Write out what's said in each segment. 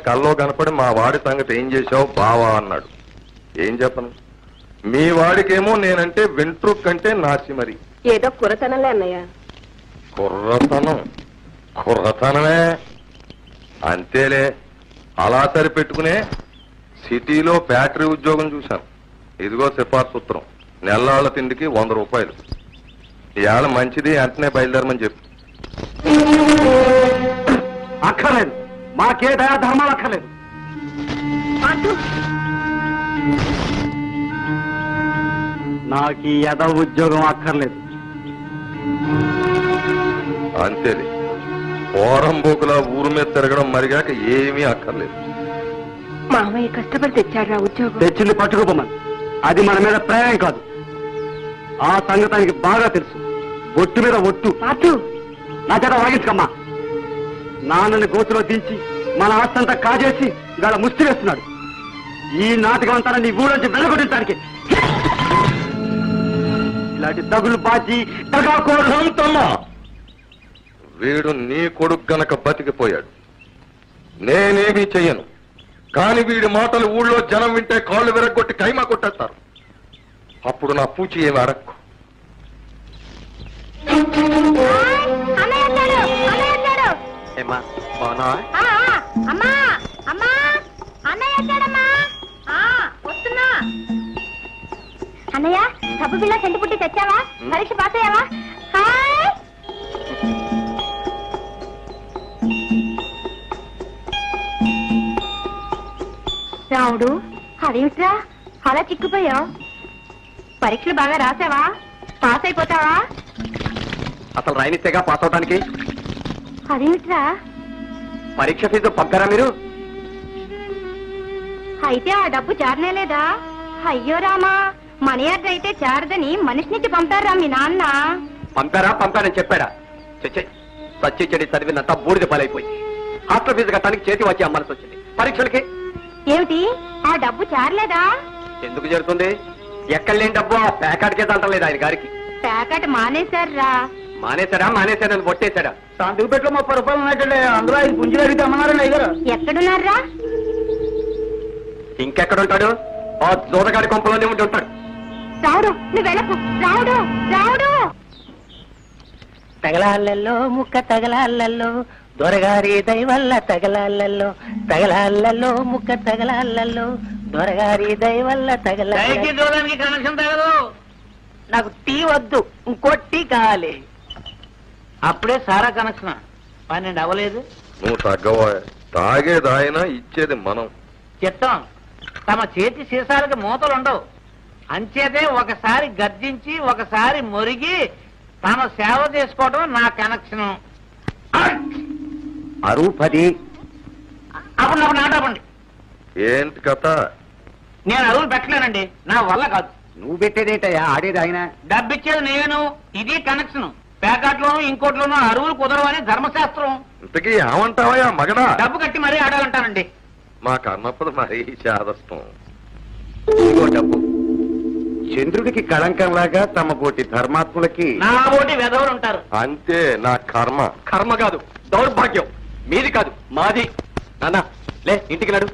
కల్లో కనపడి మా వాడి సంగతి ఏం చేశావు బావా అన్నాడు. ఏం చెప్పను, మీ వాడికేమో నేనంటే వెంట్రుకంటే నాసి. మరి ఏదో కుర్రతనంలే అన్నయ్య. కుర్రతనమే అంతేలే. అలా సరిపెట్టుకునే సిటీలో ఫ్యాక్టరీ ఉద్యోగం చూశాను. ఇదిగో సిఫార్సు ఉత్తరం, నెల్లాళ్ల తిండికి 100 రూపాయలు. ఇవాళ మంచిది, వెంటనే బయలుదేరమని చెప్పు. అక్కర్లేదు, మాకే దయా ధర్మాలు అక్కర్లేదు. నాకు ఈ యద ఉద్యోగం అక్కర్లేదు. అంతేలే, పోరంబోకులా ఊరు మీద తిరగడం మరిగాక ఏమీ అక్కర్లేదు. మామయ్య కష్టపడి తెచ్చాడు ఉద్యోగం. తెచ్చింది పట్టుకోమని, అది మన మీద ప్రేమ కాదు. ఆ సంగతానికి బాగా తెలుసు. ఒట్టు మీద ఒట్టు. నా చేత వాగించుకమ్మా. నాన్నని గోతులో దించి మన ఆస్తంతా కాజేసి ఇవాళ ముష్టి వేస్తున్నాడు. ఈ నాటకం అంతా నీ ఊరంచి వెళ్ళగొట్టించడానికి. ఇలాంటి తగులు బాచి తగాకోరంతమ్మా. వీడు నీ కొడుకు గనక బతికిపోయాడు, నేనేమీ చెయ్యను. కాని వీడి మాటలు ఊళ్ళో జనం వింటే కాళ్ళు విరగొట్టి కైమా కొట్టేస్తారు. అప్పుడు నా పూచి ఏమి అడక్కు. అన్నయ్య, సబ్బు బిళ్ళ సెంటు పుట్టి తెచ్చావా? పరీక్ష పాస్ అయ్యావా? రావుడు, అదేమిట్రా అలా చిక్కుపోయావు? పరీక్షలు బాగా రాసావా? పాస్ అయిపోతావా? అసలు రాయనిస్తేగా పాస్ అవడానికి. అదేమిట్రా? పరీక్ష ఫీజు పంపారా మీరు? అయితే ఆ డబ్బు చేరనేలేదా? అయ్యో రామా, మనీ ఆర్డర్ అయితే చేరదని మనిషి నుంచి పంపారా మీ నాన్న? పంపారని చెప్పాడా? సచ్చి చెడి చదివినంత బూడిద పాలైపోయింది. హాస్టల్ ఫీజు కట్టడానికి చేతి వచ్చి అమ్మాల్సి వచ్చింది. పరీక్షలకి ఏమిటి ఆ డబ్బు చేరలేదా? ఎందుకు జరుగుతుంది? ఎక్కడ లేని డబ్బు ఆ ప్యాకెట్కే తంటలేదు ఆయన గారికి. ప్యాకెట్ మానేశారా? మానేశాడని కొట్టేశాడా? శాంతికి పెట్లో 30 రూపాయలు ఉన్నట్టుండే, అందులో 5 పుంజులు అడిగితే అమ్మన్నారండి అయ్యారు. ఎక్కడున్నారా? ఇంకెక్కడుంటాడు? ఆ జోదగాడి కొంపలోనే ఉండి ఉంటాడు. రావుడు, నువ్వు వెళ్ళకు. రావుడు, రావుడు. తగలాళ్ళల్లో ముక్క తగలాళ్ళల్లో దొరగారి దయవల్ల తగలాళ్ళల్లో, తగలాళ్ళల్లో ముక్క తగలాళ్ళల్లో దొరగారి దయవల్ల తగలాళ్ళకి కనెక్షన్ తగదు. నాకు టీ వద్దు, ఇంకో టీ కావాలి. అప్పుడే సారా కనెక్షన్ 12 అవ్వలేదు. నువ్వు తగ్గవా? తాగేది ఆయన, ఇచ్చేది మనం. చిత్తం, తమ చేతి సీసాలకి మూతలు ఉండవు. అంచేతే ఒకసారి గర్జించి ఒకసారి మొరిగి తమ సేవ చేసుకోవడం నా కనెక్షన్. అరువు 10. అప్పుడు నాకు నాటపండి. ఏంటి కథ? నేను అరువులు పెట్టలేనండి, నా వల్ల కాదు. నువ్వు పెట్టేదేంటయ్యా? ఆడేది ఆయన. డబ్బిచ్చేది నేను. ఇది కనెక్షన్. ప్యాకెట్లోనూ ఇంకోట్లోనూ అరువులు కుదరవని ధర్మశాస్త్రం. ఇంతకీ ఏమంటావా మగడా? డబ్బు కట్టి మరీ ఆడాలంటానండి. మాకు అన్నప్పుడు మరీ చాదస్తం. ఇదిగో డబ్బు. చంద్రుడికి కళంకంలాగా తమ పోటీ ధర్మాత్ములకి నా పోటీ వెధవులు ఉంటారు. అంతే, నా కర్మ. కర్మ కాదు, దౌర్భాగ్యం. మీది కాదు, మాది. నాన్న లే, ఇంటికి నడు.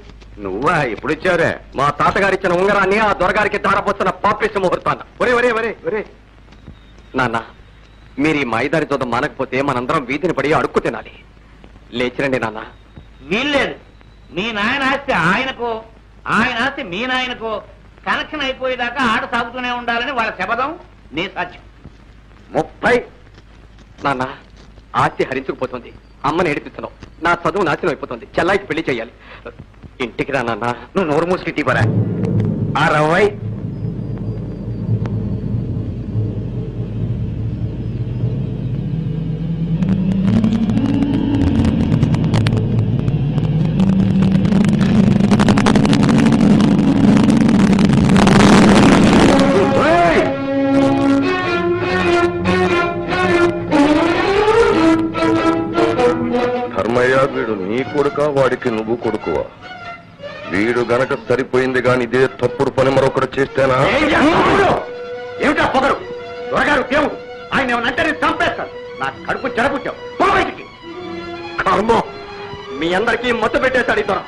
నువ్వా? ఎప్పుడు ఇచ్చావురే? మా తాతగారిచ్చిన ఉంగరాన్ని ఆ దొరగారికి దారపోస్తున్న పాపిష్ట ముహూర్తాన్న. ఒరే నాన్న, మీరు ఈ మాయిదారి చూద్దాం మానకపోతే మనందరం వీధిని పడి అడుక్కు తినాలి. లేచిరండి నాన్న. వీల్లేదు. మీ నాయన ఆస్తి ఆయనకో, ఆయన ఆస్తి మీ నాయనకో కనెక్షన్ అయిపోయేదాకా ఆట సాగుతూనే ఉండాలని వాళ్ళ శపథం, నీ సాధ్యం. 30. నాన్న, ఆస్తి హరించుకుపోతుంది. అమ్మని ఏడిపిస్తున్నావు. నా చదువు నాశనం అయిపోతుంది. చెల్లాయికి పెళ్లి చేయాలి. ఇంటికి రా నాన్న. నువ్వు నోరు మూసుకి తీపరా. 60. వీడు నీ కొడుకా, వాడికి నువ్వు కొడుకువా? వీడు గనక సరిపోయింది గాని ఇదే తప్పుడు పని మరొకటి చేస్తేనా? ఏమిటా పొగరు? దొరగారు దేవుడు. ఆయన ఏమనంటే చంపేస్తాను. నా కడుపు చెడబుట్టావు. కర్మ, మీ అందరికీ మత్తు పెట్టేశాడు ఇతను.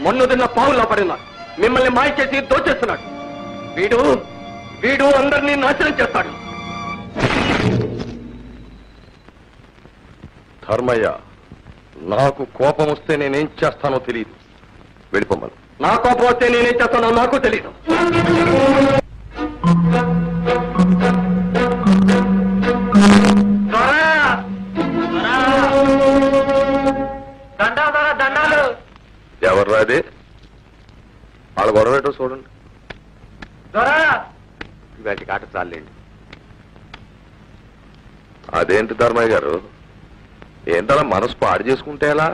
మొన్ను తిన్న పావుల్లో పడినాడు. మిమ్మల్ని మాయ చేసి దోచేస్తున్నాడు. వీడు వీడు అందరినీ నాశనం చేస్తాడు. ధర్మయ్య, నాకు కోపం వస్తే నేనేం చేస్తానో తెలియదు. వెళ్ళిపోమను. నా కోపం వస్తే నేనేం చేస్తానో నాకు తెలియదు. దండాలు. ఎవర్రా అది? వాళ్ళ గొడవ ఏంటో చూడండి. ఇవాటి కాట చాలండి. అదేంటి ధర్మయ్య గారు, ఏంటలా మనసు పాడు చేసుకుంటే ఎలా?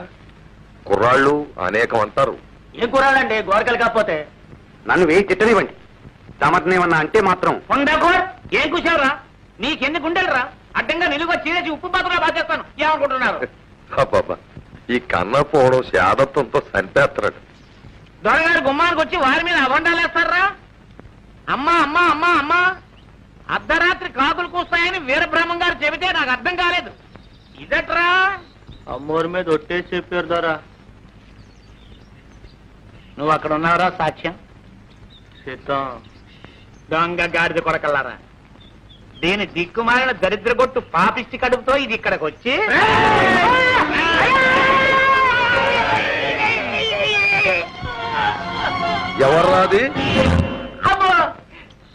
కుర్రాళ్ళు అనేకం అంటారు. ఏం కుర్రాడండి, గోరకలు కాకపోతే. నన్ను వేయి తిట్టనివ్వండి. సమర్థనేమన్నా అంటే మాత్రం ఏం కూర్చోరా? నీకెన్ని గుండెలరా? అడ్డంగా నిలువ చీరేసి ఉప్పు పాత్రలో బాధేస్తాను. ఏమనుకుంటున్నారు? అబ్బాబా, ఈ కన్న పోవడం శాదత్వంతో చంపేస్తాడు. దొరగారు గుమ్మానికి వచ్చి వారి మీద అబండాలేస్తారా? అమ్మా అమ్మా అమ్మా అమ్మా, అర్ధరాత్రి కాకులు కూస్తాయని వీరబ్రహ్మం గారు చెబితే నాకు అర్థం కాలేదు. ఇదట్రా? అమ్మోరి మీద ఒట్టేసి చెప్పారు ద్వారా. నువ్వు అక్కడ ఉన్నావురా సాక్ష్యం? సిద్ధం. దొంగ గాడిద కొడకల్లారా, దీని దిక్కుమాలిన దరిద్రగొట్టు పాపిష్టి కడుపుతో ఇది ఇక్కడికి వచ్చి ఎవర్రాది?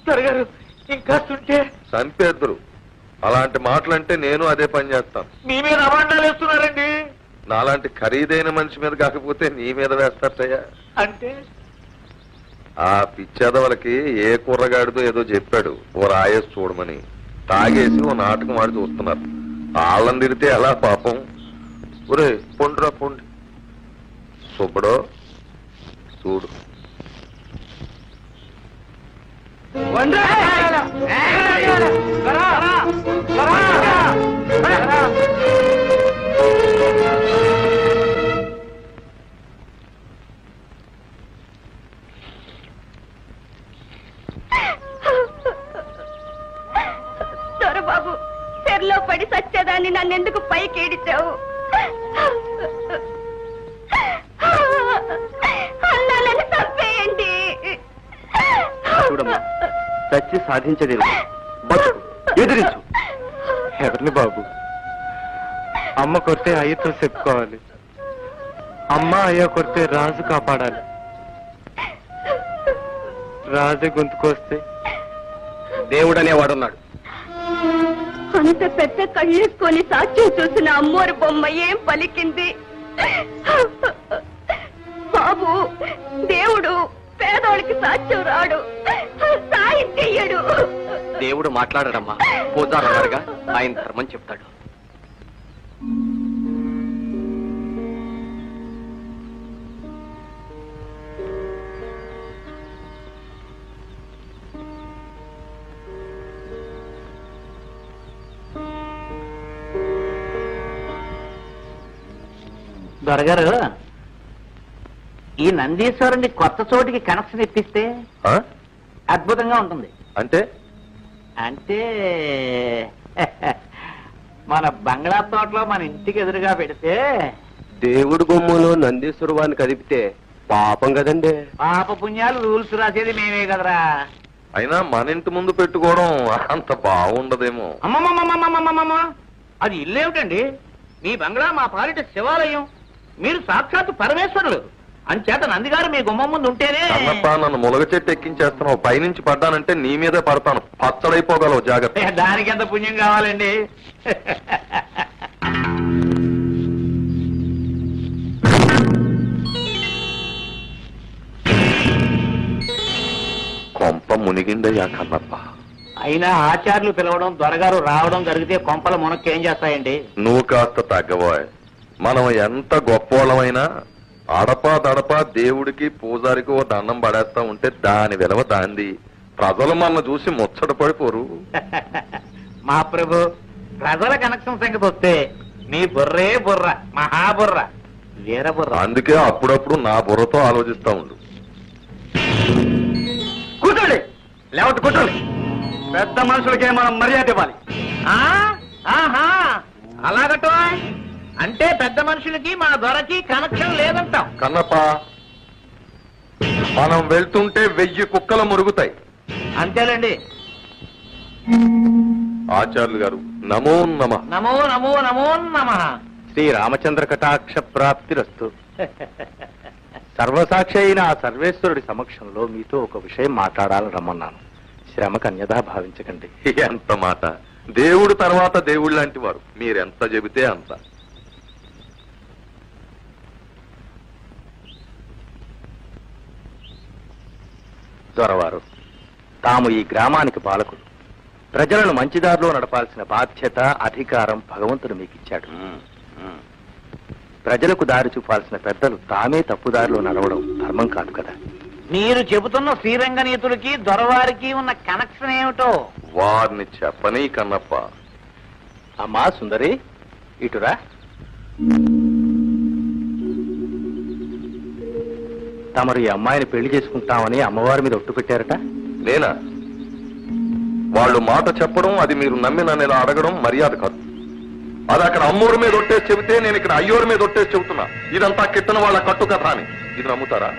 దొరగారు ఇంకా చుంటే చంపేద్దరు. అలాంటి మాటలంటే నేను అదే పని చేస్తాను. మీ మీద అబండాలు వేస్తున్నారండి. నాలాంటి ఖరీదైన మనిషి మీద కాకపోతే నీ మీద వేస్తారయ్యా. అంటే ఆ పిచ్చేదవలకి ఏ కుర్రగాడితో ఏదో చెప్పాడు ఓ రాయేసి చూడమని. తాగేసి ఓ నాటకం ఆడి చూస్తున్నారు. వాళ్ళని తిరిగితే ఎలా పాపం. ఒరే పొండ్రా పొండి. సుబ్బడో చూడు. దొరబాబు, చెర్లో పడి సచ్చేదాన్ని నన్నెందుకు పైకి ఏడిచావు? అన్నాలని తప్పేయండి. చూడమ్మా, చచ్చి సాధించది బతుకు, ఎదిరించు. ఎవరిని బాబు? అమ్మ కొడితే అయ్యతో చెప్పుకోవాలి. అమ్మ అయ్య కొడితే రాజు కాపాడాలి. రాజు గొంతుకొస్తే దేవుడనేవాడున్నాడు. అంత పెద్ద కళ్ళేసుకొని సాక్ష్యం చూసిన అమ్మోరు బొమ్మ ఏం పలికింది? బాబు, దేవుడు పేదోళ్ళకి సాక్ష్యం రాడు, సాయం చెయ్యడు. దేవుడు మాట్లాడడమ్మా. పూజారన్నారుగా, ఆయన ధర్మం చెప్తాడు. దొరగారు, ఈ నందీశ్వరుని కొత్త చోటికి కనెక్షన్ ఇప్పిస్తే ఆ? అద్భుతంగా ఉంటుంది. అంటే అంటే మన బంగ్లా తోటలో మన ఇంటికి ఎదురుగా పెడితే దేవుడు బొమ్మలో నందీశ్వరు వారిని కదిపితే పాపం కదండి. పాప పుణ్యాలు రూల్స్ రాసేది మేమే కదరా. అయినా మన ఇంటి ముందు పెట్టుకోవడం అంత బాగుండదేమో. అమ్మమ్మమ్మమ్మమ్మమ్మమ్మ, అది ఇల్లేమిటండి? మీ బంగ్లా మా పాలిట శివాలయం. మీరు సాక్షాత్తు పరమేశ్వరులు. అంచేత నందిగారు మీ గుమ్మం ముందు ఉంటేనే. అన్నప్ప, నన్ను ములగ చెట్టు ఎక్కించేస్తున్నావు. పైనుంచి పడ్డానంటే నీ మీదే పడతాను. పచ్చడైపోగలవు, జాగ్రత్త. దానికి ఎంత పుణ్యం కావాలండి? కొంప మునిగిందయ్యా కన్నప్ప. అయినా ఆచార్యులు పిలవడం, దొరగారు రావడం జరిగితే కొంపల మునక్కేం చేస్తాయండి? నువ్వు కాస్త తగ్గబోయ్. మనం ఎంత గొప్పోళ్ళమైనా అడపా దడపా దేవుడికి పూజారికి ఓ దండం పడేస్తా ఉంటే దాని విలువ దాంది. ప్రజలు మన చూసి ముచ్చట పడిపోరు. మా ప్రభు, ప్రజల కనెక్షన్ సంగతి వస్తే మీ బుర్రే బుర్ర, మహాబుర్ర, వీర బుర్ర. అందుకే అప్పుడప్పుడు నా బుర్రతో ఆలోచిస్తా ఉండు. కూర్చోండి, లేవట్టు కూర్చోండి. పెద్ద మనుషులకే మనం మర్యాద ఇవ్వాలి. ఆహా, అలాగటో అంటే పెద్ద మనుషులకి మా దొరకి కనెక్షన్ లేదంటాం. కన్నప్ప, మనం వెళ్తుంటే 1000 కుక్కలు మురుగుతాయి. అంతేలేండి. ఆచార్యులు గారు, నమో నమః. నమో నమో నమో నమః. శ్రీ రామచంద్ర కటాక్ష ప్రాప్తిరస్తు. సర్వసాక్షి అయిన ఆ సర్వేశ్వరుడి సమక్షంలో మీతో ఒక విషయం మాట్లాడాలని రమ్మన్నాను. శ్రమకు అన్యథా భావించకండి. ఎంత మాట! దేవుడు తర్వాత దేవుడు లాంటి వారు. మీరెంత చెబితే అంత. దొరవారు, తాము ఈ గ్రామానికి పాలకులు. ప్రజలను మంచిదారిలో నడపాల్సిన బాధ్యత, అధికారం భగవంతుడు మీకు ఇచ్చాడు. ప్రజలకు దారి చూపాల్సిన పెద్దలు తామే తప్పుదారిలో నడవడం ధర్మం కాదు కదా. మీరు చెబుతున్న శ్రీరంగనీతులకి దొరవారికి ఉన్న కనెక్షన్ ఏమిటో వారిని చెప్పని కన్నప్ప. అమ్మా సుందరి, ఇటురా. తమరు ఈ అమ్మాయిని పెళ్లి చేసుకుంటామని అమ్మవారి మీద ఒట్టు పెట్టారట. నేనా? వాళ్ళు మాట చెప్పడం, అది మీరు నమ్మి నన్ను ఇలా అడగడం మర్యాద కాదు. అది అక్కడ అమ్మోరు మీద ఒట్టేసి చెబితే నేను ఇక్కడ అయ్యోరు మీద ఒట్టేసి చెబుతున్నా. ఇదంతా కిట్టన వాళ్ళ కట్టు కథ అని. ఇది నమ్ముతారా?